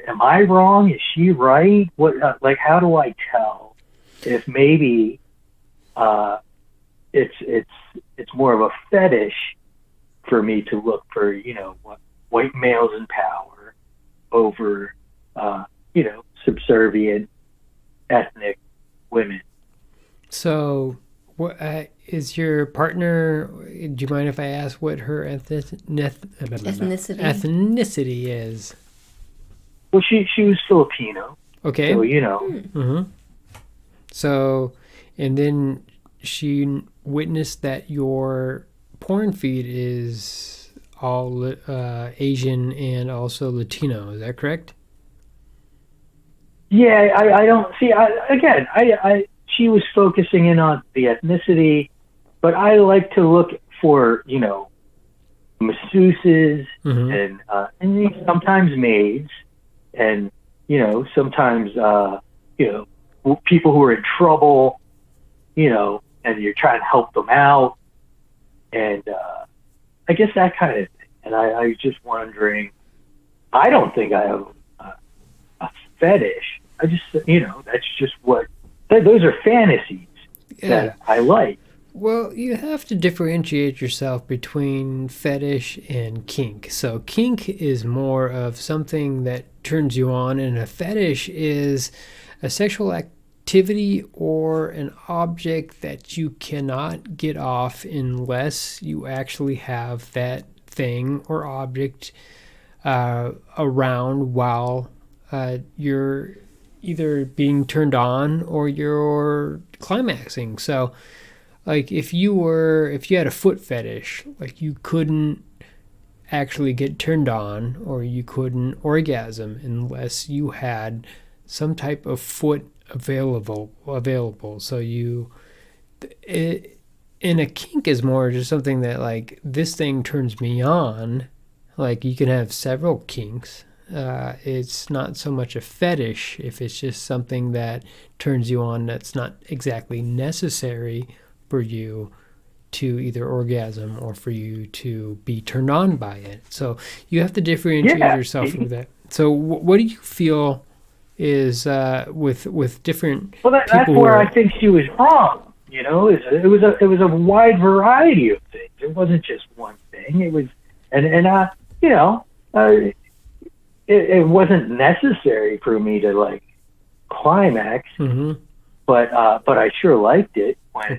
Am I wrong? Is she right? What, how do I tell if maybe it's more of a fetish for me to look for, white males in power over, subservient ethnic women? So, what is your partner? Do you mind if I ask what her ethnicity is? Well, she was Filipino. Okay. So, Mm-hmm. So, and then she witnessed that your porn feed is all Asian and also Latino. Is that correct? Yeah, I don't see. She was focusing in on the ethnicity, but I like to look for masseuses and sometimes maids. And, sometimes, people who are in trouble, and you're trying to help them out. And I guess that kind of thing. And I was just wondering, I don't think I have a fetish. I just, that's just those are fantasies that I like. Well, you have to differentiate yourself between fetish and kink. So kink is more of something that turns you on, and a fetish is a sexual activity or an object that you cannot get off unless you actually have that thing or object around while you're either being turned on or you're climaxing. So like if you had a foot fetish, like you couldn't actually get turned on or you couldn't orgasm unless you had some type of foot available. So and a kink is more just something that like this thing turns me on. Like you can have several kinks. it's not so much a fetish if it's just something that turns you on that's not exactly necessary for you to either orgasm or for you to be turned on by it. So you have to differentiate yourself from that. So what do you feel is with different that's people where I think she was wrong. You know, it was a wide variety of things. It wasn't just one thing. It was, it wasn't necessary for me to like climax, but I sure liked it when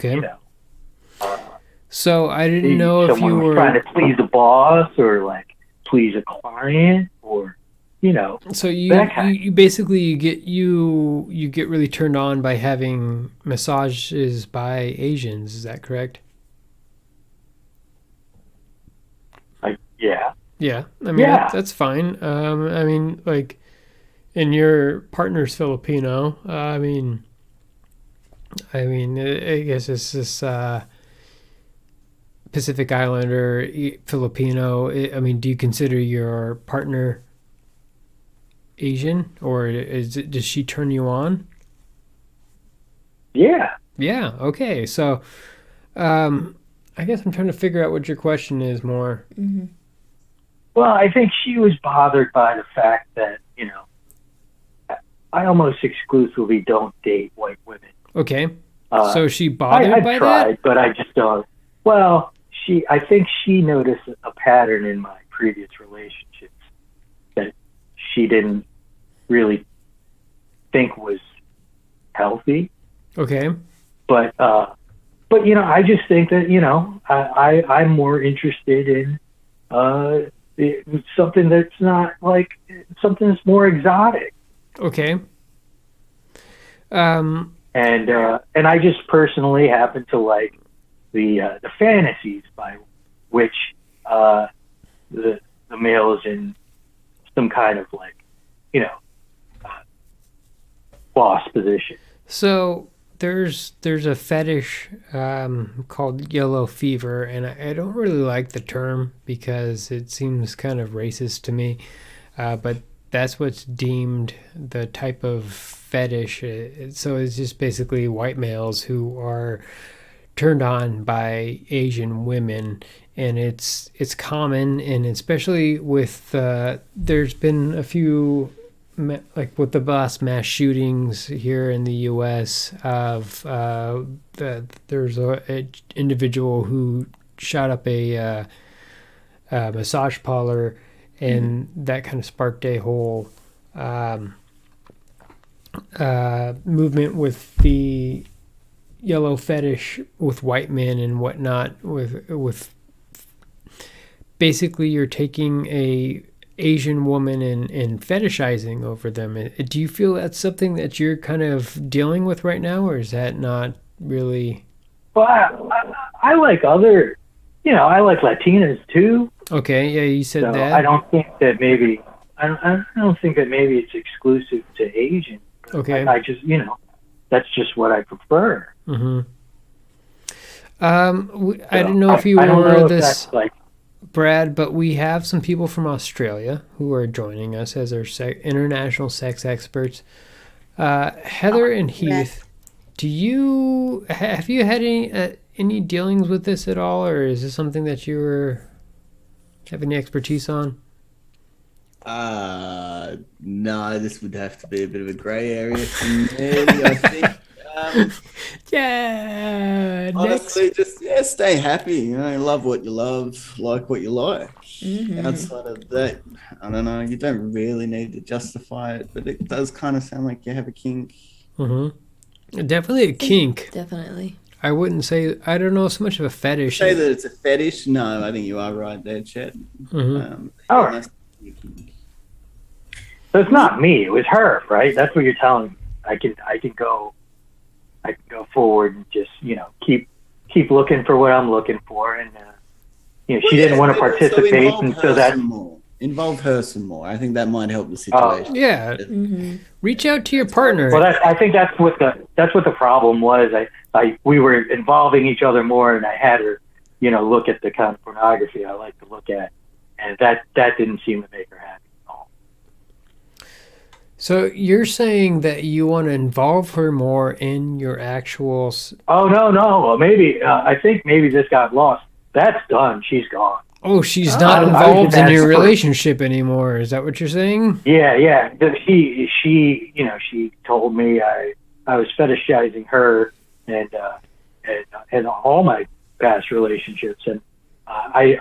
So I didn't know if you were trying to please a boss or like please a client or So you basically you get really turned on by having massages by Asians. Is that correct? Yeah. Yeah. I mean that's fine. I mean, like, and your partner's Filipino. I guess it's this Pacific Islander Filipino. I mean, do you consider your partner Asian, or does she turn you on? Yeah. Yeah. Okay. So, I guess I'm trying to figure out what your question is more. Mm-hmm. Well, I think she was bothered by the fact that, I almost exclusively don't date white women. Okay. So she bothered by tried, that? but I just don't. Well, I think she noticed a pattern in my previous relationships that she didn't really think was healthy. Okay. But I just think that, I'm more interested in something that's not like something that's more exotic. Okay. And I just personally happen to like the fantasies by which the male is in some kind of like, boss position. So there's a fetish called yellow fever, and I don't really like the term because it seems kind of racist to me. But that's what's deemed the type of fetish. So it's just basically white males who are turned on by Asian women, and it's common, and especially with there's been a few, like with the last mass shootings here in the U.S. of there's a individual who shot up a massage parlor, and that kind of sparked a whole movement with the yellow fetish with white men and whatnot. With basically, you're taking a Asian woman and fetishizing over them. Do you feel that's something that you're kind of dealing with right now, or is that not really? Well, I like other, I like Latinas too. Okay, yeah, you said so that. I don't think that maybe it's exclusive to Asian. Okay. I just, that's just what I prefer. Mm-hmm. I don't know if you were this, Brad, but we have some people from Australia who are joining us as our international sex experts. Heather and Heath, have you had any dealings with this at all, or is this something that you have any expertise on? No, this would have to be a bit of a grey area for me, I think. Honestly, just stay happy. Love what you love, like what you like. Mm-hmm. Outside of that, I don't know. You don't really need to justify it, but it does kind of sound like you have a kink. Mm-hmm. Definitely a kink. Definitely. I wouldn't say. I don't know so much of a fetish. Say that it's a fetish. No, I think you are right there, Chet. Mm-hmm. All right. So it's not me. It was her, right? That's what you're telling me. I can go forward and just keep looking for what I'm looking for, and she didn't want to participate, and so that involve her some more. I think that might help the situation. Yeah, mm-hmm. Reach out to your partner. Well, I think that's what the problem was. We were involving each other more, and I had her, look at the kind of pornography I like to look at, and that didn't seem to make her happy at all. So you're saying that you want to involve her more in your actual... Oh, no. Maybe, I think maybe this got lost. That's done. She's gone. Oh, she's not involved in your relationship anymore. Is that what you're saying? Yeah. She told me I was fetishizing her and all my past relationships, and I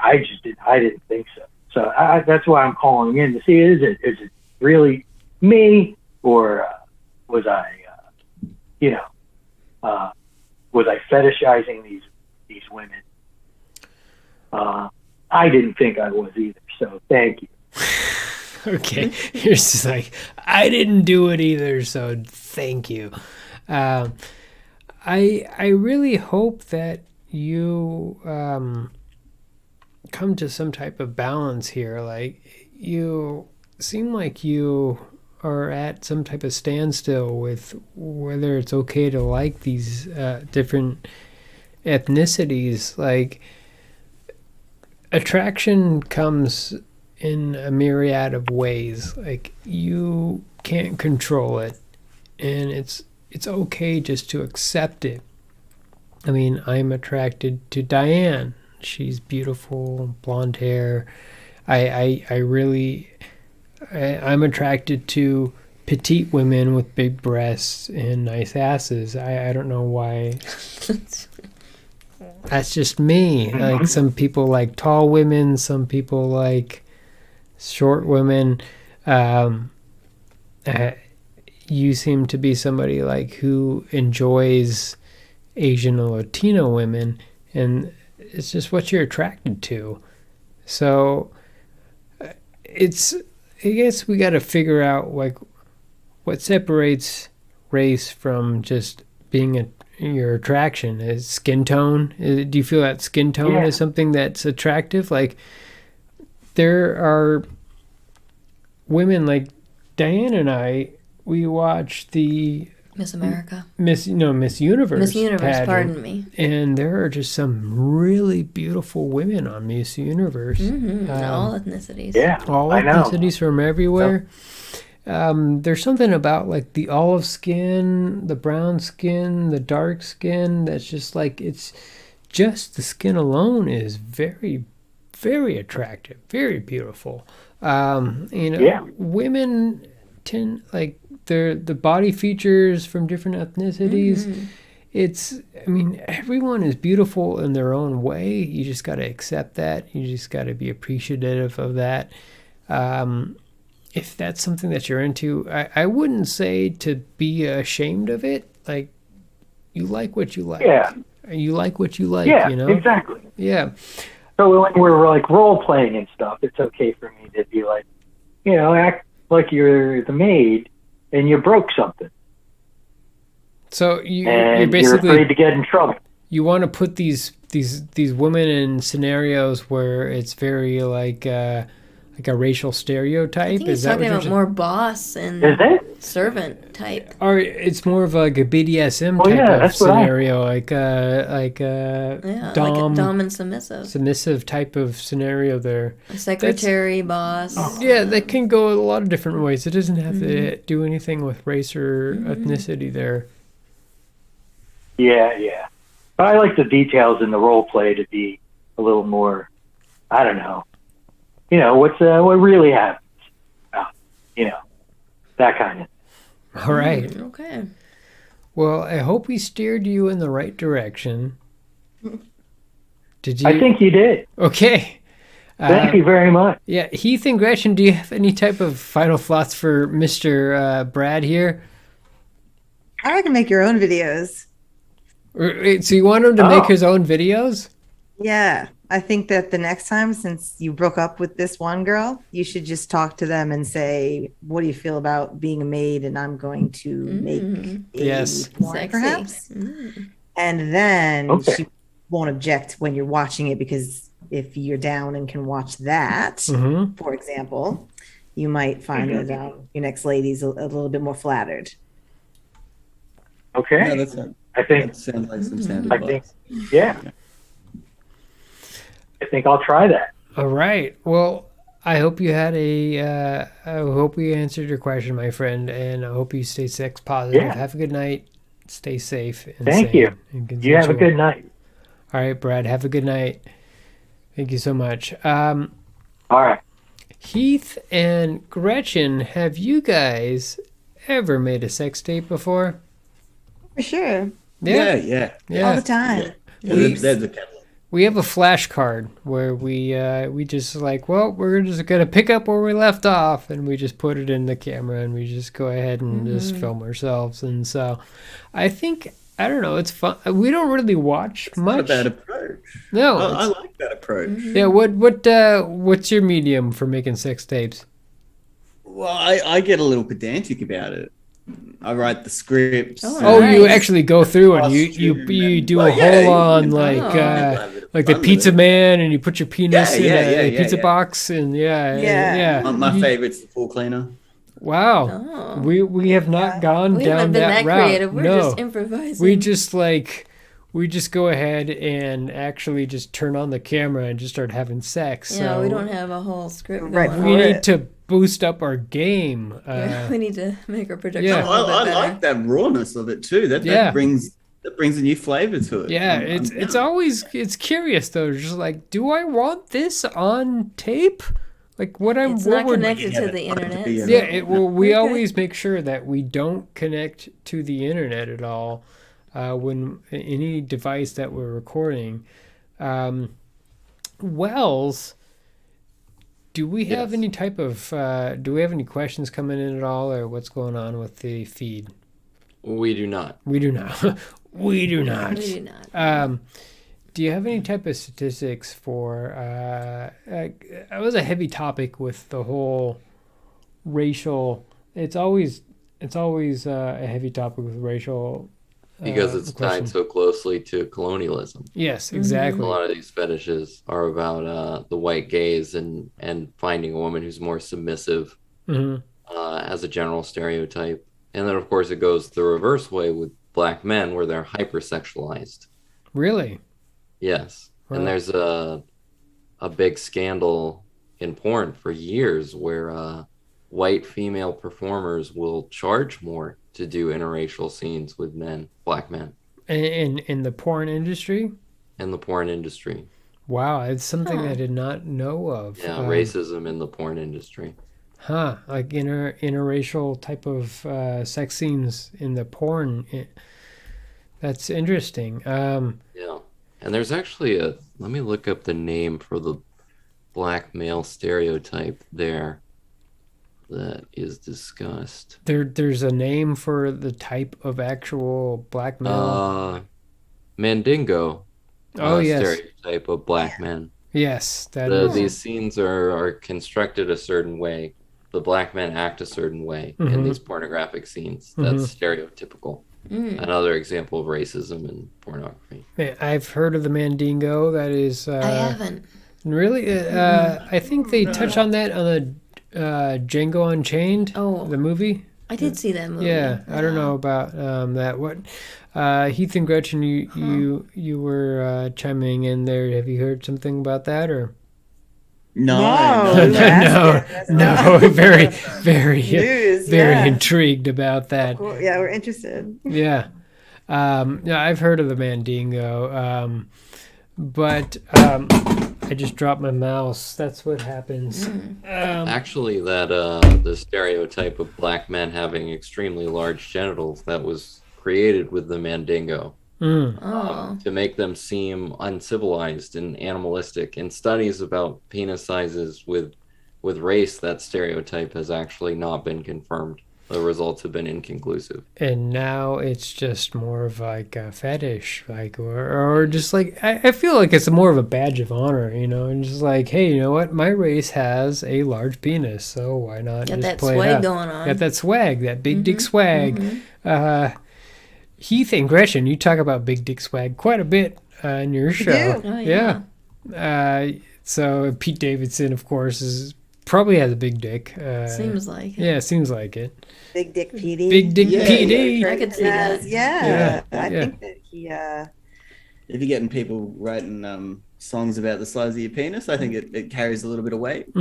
didn't think so. So that's why I'm calling in to see, is it really me, or was I fetishizing these women? I didn't think I was either, so thank you. Okay, you're just like, I didn't do it either, so thank you. I really hope that you come to some type of balance here. Like, you seem like you are at some type of standstill with whether it's okay to like these different ethnicities. Like, attraction comes in a myriad of ways. Like, you can't control it, and it's okay just to accept it. I mean, I'm attracted to Diane. She's beautiful, blonde hair. I'm attracted to petite women with big breasts and nice asses. I don't know why. That's just me. Like, some people like tall women, some people like short women. You seem to be somebody like who enjoys Asian or Latino women, and it's just what you're attracted to. So I guess we got to figure out like what separates race from just being your attraction. Is skin tone? Do you feel that skin tone is something that's attractive? Like, there are women like Diane and I. We watch the Miss America. Miss Universe. Miss Universe, pageant, pardon me. And there are just some really beautiful women on Miss Universe. All ethnicities. Yeah, all ethnicities from everywhere. There's something about like the olive skin, the brown skin, the dark skin that's just like, it's just the skin alone is very, very attractive, very beautiful. Women tend, like, the body features from different ethnicities. Everyone is beautiful in their own way. You just got to accept that. You just got to be appreciative of that. If that's something that you're into, I wouldn't say to be ashamed of it. Like, you like what you like. Yeah. You like what you like, Exactly. Yeah. So when we're like role playing and stuff, it's okay for me to be like, act like you're the maid and you broke something. So you're basically, you're afraid to get in trouble. You want to put these women in scenarios where it's very like a racial stereotype. I think he's talking about more boss and servant type. Or it's more of like a BDSM type of scenario, like dom and submissive type of scenario there. A secretary, boss. Yeah, that can go a lot of different ways. It doesn't have to do anything with race or ethnicity there. Yeah. But I like the details in the role play to be a little more, I don't know. What really happens? That kind of thing. All right. Okay. Well, I hope we steered you in the right direction. Did you? I think you did. Okay. Thank you very much. Yeah, Heath and Gretchen, do you have any type of final thoughts for Mr. Brad here? I can make your own videos. So you want him to make his own videos? Yeah. I think that the next time, since you broke up with this one girl, you should just talk to them and say, what do you feel about being a maid? And I'm going to make porn, perhaps. And then she won't object when you're watching it, because if you're down and can watch that, for example, you might find that your next lady's a little bit more flattered. Okay. Yeah, I think that sounds like some standard advice. I think I'll try that. All right. Well, I hope you had I hope we answered your question, my friend, and I hope you stay sex positive. Yeah. Have a good night. Stay safe. And Thank sane you. and You have a consensual. good night. All right, Brad. Have a good night. Thank you so much. All right. Heath and Gretchen, have you guys ever made a sex tape before? For sure. Yeah. All the time. Yeah, there's a catalog. We have a flashcard where we just like, well, we're just gonna pick up where we left off, and we just put it in the camera, and we just go ahead and just film ourselves. And so, I think I don't know, it's fun. We don't really watch much. Not a bad approach. No, I like that approach. Yeah, what's your medium for making sex tapes? Well, I get a little pedantic about it. I write the scripts. Oh, nice. you actually go through and you Costume do and- a yeah, whole on you like can- like the pizza man, and you put your penis in a yeah, pizza yeah. box, and yeah. My favorite's the full cleaner. Wow, Oh. we have not gone We down haven't been that route. creative. We're No, just improvising. we just go ahead and actually just turn on the camera and just start having sex. Yeah, so we don't have a whole script Right. going we on. need to boost up our game. We need to make our production Yeah. a little bit I better. like that rawness of it too. That brings a new flavor to it. Yeah, I'm it's down. always curious though. Just like, do I want this on tape? Like what I'm It's what not we're connected Yeah, to the it's not to internet. be, so- yeah. We Okay. always make sure that we don't connect to the internet at all when any device that we're recording. Wells, do we have Yes. any type of do we have any questions coming in at all, or what's going on with the feed? We do not. We do not. We do not. We do not. Do you have any type of statistics for? It was a heavy topic with the whole racial. It's always a heavy topic with racial. Because it's question. tied so closely to colonialism. Yes, A exactly. lot of these fetishes are about the white gaze and finding a woman who's more submissive hmm as a general stereotype. And then, of course, it goes the reverse way with black men where they're hypersexualized. Really? Yes. Wow. And there's a big scandal in porn for years where white female performers will charge more to do interracial scenes with black men, In the porn industry? in the porn industry. Wow, it's something Huh. I did not know of. Yeah, racism in the porn industry. Huh? Like interracial type of sex scenes in the porn. That's interesting. Yeah. And there's actually let me look up the name for the black male stereotype there that is discussed. There's a name for the type of actual black male. Mandingo. Oh, yes. Stereotype of black men. Yes, that is. These scenes are constructed a certain way. The black men act a certain way Mhm. in these pornographic scenes. That's stereotypical. Another example of racism in pornography. Man, I've heard of the Mandingo. That is. I haven't. Really? I think they touch on that on the Django Unchained. Oh. The movie. I did see that movie. Yeah, I don't know about that. What? Heath and Gretchen, you were chiming in there. Have you heard something about that or? No, No, very News, very yeah. intrigued about that. Cool. Yeah, we're interested. Yeah. Yeah, I've heard of the Mandingo, but I just dropped my mouse. That's what happens. Actually, that the stereotype of black men having extremely large genitals that was created with the Mandingo Oh. to make them seem uncivilized and animalistic. In studies about penis sizes with race, that stereotype has actually not been confirmed. The results have been inconclusive. And now it's just more of like a fetish, like or just like I feel like it's more of a badge of honor, you know, and just like, hey, you know what, my race has a large penis, so why not Got just that play it swag up? going on. Got that swag, that big dick swag. Heath and Gretchen, you talk about big dick swag quite a bit in your show. do. Oh, Yeah. So Pete Davidson, of course, probably has a big dick. Seems like it. Yeah, seems like it. Big Dick PD. Big dick Yeah, PD. I could see that. Yeah, Yeah, I yeah. think that he. If you're getting people writing songs about the size of your penis. I think it carries a little bit of weight.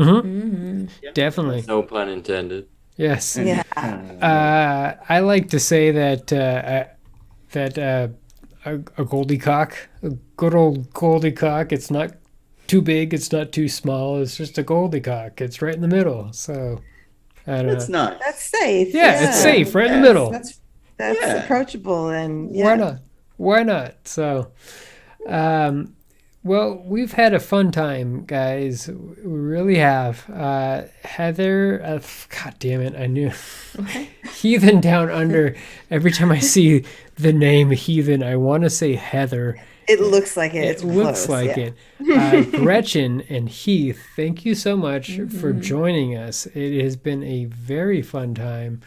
Definitely. No pun intended. Yes. Yeah. I like to say that a Goldie cock, a good old Goldie cock, it's not too big, it's not too small, it's just a Goldie cock. It's right in the middle. So I don't know. That's nice. That's safe. Yeah, it's safe, right in the middle. That's Yeah. approachable, and Why not? So, well, we've had a fun time, guys. We really have. Heather, God damn it, I knew. Heathen Down Under. Every time I see the name Heathen, I want to say Heather. It looks like it. It looks like it. Gretchen and Heath, thank you so much for joining us. It has been a very fun time.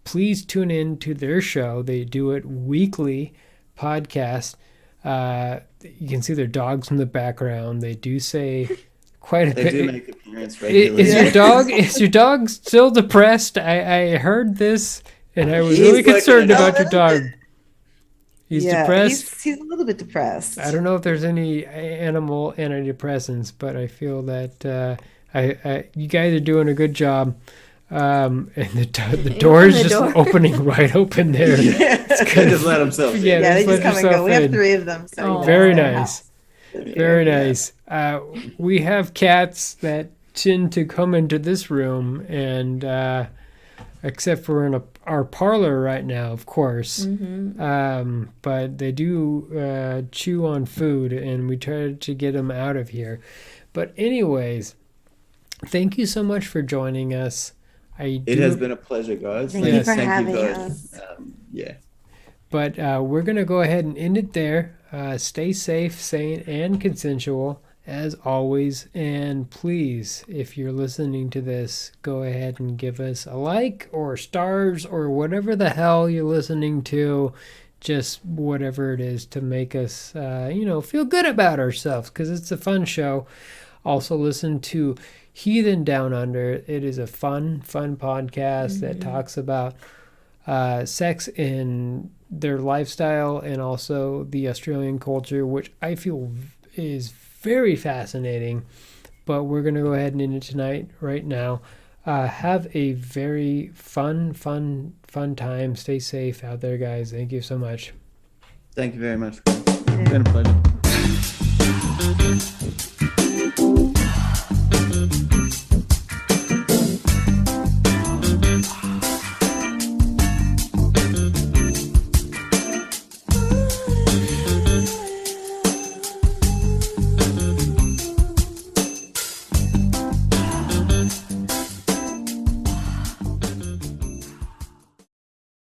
Please tune in to their show. They do it weekly podcast. You can see their dogs in the background. They do say quite a bit. They do make appearance regularly. Is your dog still depressed? I heard this, and I was really concerned about your dog. He's depressed. He's a little bit depressed. I don't know if there's any animal antidepressants, but I feel that you guys are doing a good job. And the door is just opening wide open there. They just let themselves in. Yeah, they just come and go. We have 3 of them. So very nice. Very nice. We have cats that tend to come into this room, and except for in our parlor right now, of course. But they do chew on food, and we try to get them out of here. But anyways, thank you so much for joining us. It has been a pleasure, guys. Thank you for having us. But we're going to go ahead and end it there. Stay safe, sane, and consensual, as always. And please, if you're listening to this, go ahead and give us a like or stars or whatever the hell you're listening to. Just whatever it is to make us, feel good about ourselves, because it's a fun show. Also, listen to Heathen Down Under. It is a fun podcast that talks about sex in their lifestyle and also the Australian culture, which I feel is very fascinating. But we're going to go ahead and end it tonight, right now. Have a very fun time. Stay safe out there, guys. Thank you so much. Thank you very much. It's been a pleasure.